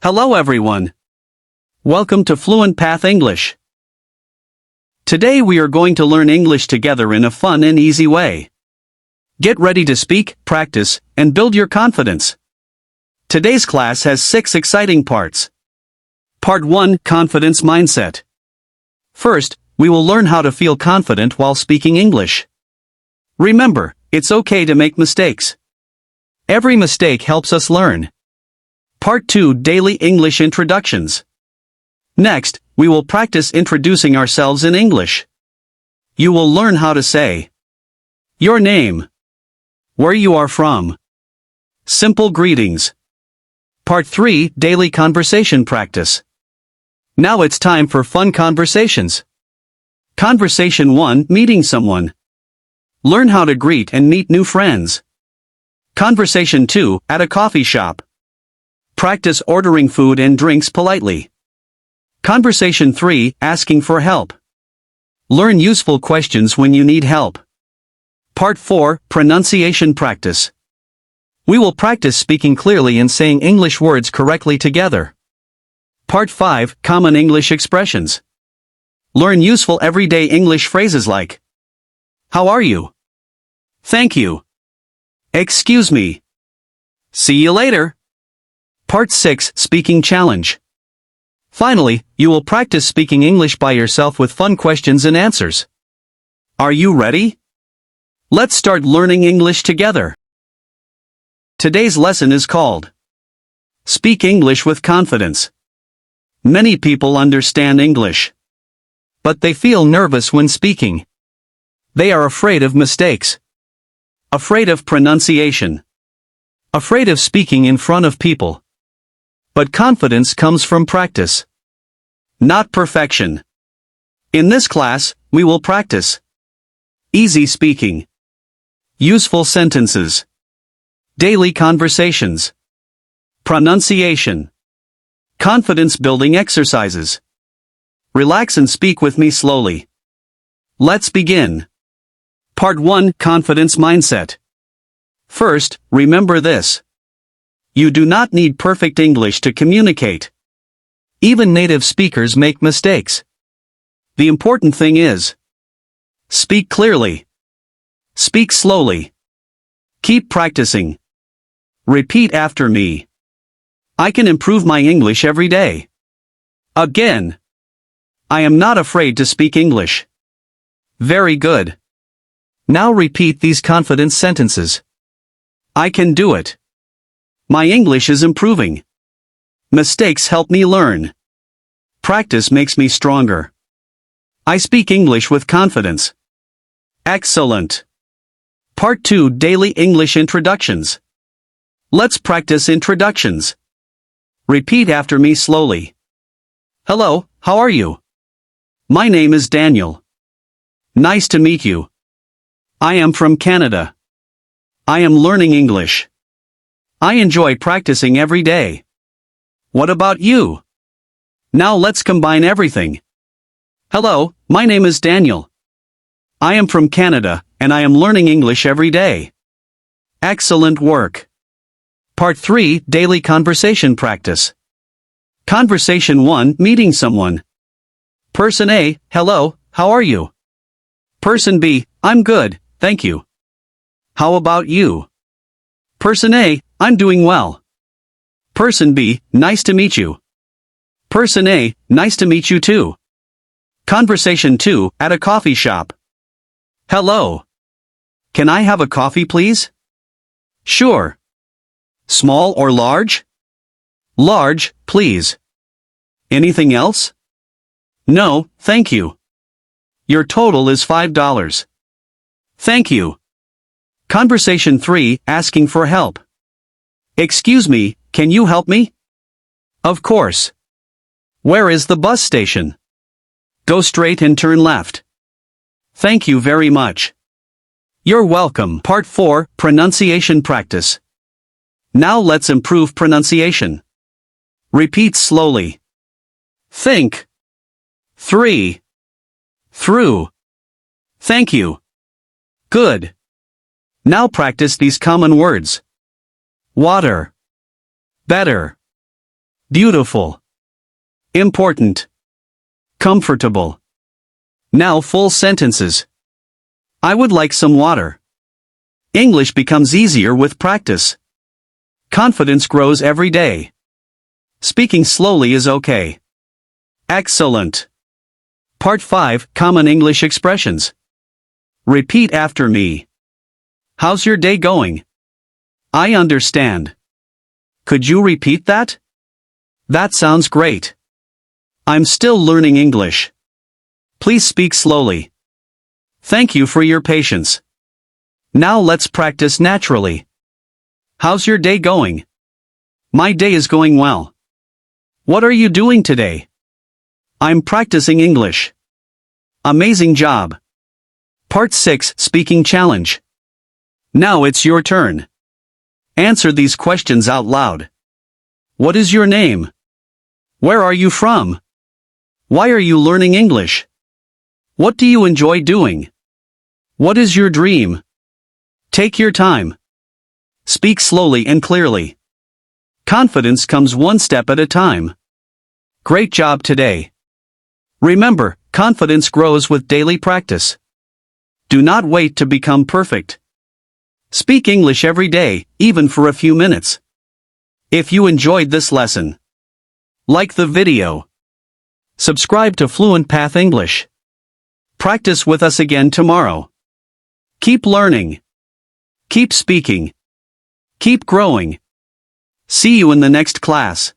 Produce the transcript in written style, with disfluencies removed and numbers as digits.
Hello everyone. Welcome to FluentPath English. Today we are going to learn English together in a fun and easy way. Get ready to speak, practice, and build your confidence. Today's class has 6 exciting parts. Part 1, Confidence Mindset. First, we will learn how to feel confident while speaking English. Remember, it's okay to make mistakes. Every mistake helps us learn. Part 2, Daily English Introductions. Next, we will practice introducing ourselves in English. You will learn how to say your name, where you are from, simple greetings. Part 3, Daily Conversation Practice. Now it's time for fun conversations. Conversation 1, Meeting someone. Learn how to greet and meet new friends. Conversation 2, At a coffee shop. Practice ordering food and drinks politely. Conversation 3, Asking for help. Learn useful questions when you need help. Part 4, Pronunciation Practice. We will practice speaking clearly and saying English words correctly together. Part 5, Common English Expressions. Learn useful everyday English phrases like how are you? Thank you. Excuse me. See you later. Part 6, Speaking Challenge. Finally, you will practice speaking English by yourself with fun questions and answers. Are you ready? Let's start learning English together. Today's lesson is called Speak English with Confidence. Many people understand English, but they feel nervous when speaking. They are afraid of mistakes, afraid of pronunciation, afraid of speaking in front of people. But confidence comes from practice, not perfection. In this class, we will practice easy speaking, useful sentences, daily conversations, pronunciation, confidence-building exercises. Relax and speak with me slowly. Let's begin. Part 1, Confidence Mindset. First, remember this. You do not need perfect English to communicate. Even native speakers make mistakes. The important thing is, speak clearly. Speak slowly. Keep practicing. Repeat after me. I can improve my English every day. Again. I am not afraid to speak English. Very good. Now repeat these confidence sentences. I can do it. My English is improving. Mistakes help me learn. Practice makes me stronger. I speak English with confidence. Excellent. Part 2, Daily English Introductions. Let's practice introductions. Repeat after me slowly. Hello, how are you? My name is Daniel. Nice to meet you. I am from Canada. I am learning English. I enjoy practicing every day. What about you? Now let's combine everything. Hello, my name is Daniel. I am from Canada, and I am learning English every day. Excellent work. Part 3, Daily Conversation Practice. Conversation 1, Meeting someone. Person A, hello, how are you? Person B, I'm good, thank you. How about you? Person A, I'm doing well. Person B, nice to meet you. Person A, nice to meet you too. Conversation 2, At a coffee shop. Hello. Can I have a coffee please? Sure. Small or large? Large, please. Anything else? No, thank you. Your total is $5. Thank you. Conversation 3, Asking for help. Excuse me, can you help me? Of course. Where is the bus station? Go straight and turn left. Thank you very much. You're welcome. Part 4, Pronunciation Practice. Now let's improve pronunciation. Repeat slowly. Think. 3. Through. Thank you. Good. Now practice these common words. Water. Better. beautiful, important, comfortable. Now full sentences. I would like some water. English becomes easier with practice. Confidence grows every day. Speaking slowly is okay. Excellent. Part 5, Common English Expressions. Repeat after me. How's your day going? I understand. Could you repeat that? That sounds great. I'm still learning English. Please speak slowly. Thank you for your patience. Now let's practice naturally. How's your day going? My day is going well. What are you doing today? I'm practicing English. Amazing job. Part 6, Speaking Challenge. Now it's your turn. Answer these questions out loud. What is your name? Where are you from? Why are you learning English? What do you enjoy doing? What is your dream? Take your time. Speak slowly and clearly. Confidence comes one step at a time. Great job today. Remember, confidence grows with daily practice. Do not wait to become perfect. Speak English every day, even for a few minutes. If you enjoyed this lesson, like the video. Subscribe to FluentPath English. Practice with us again tomorrow. Keep learning. Keep speaking. Keep growing. See you in the next class.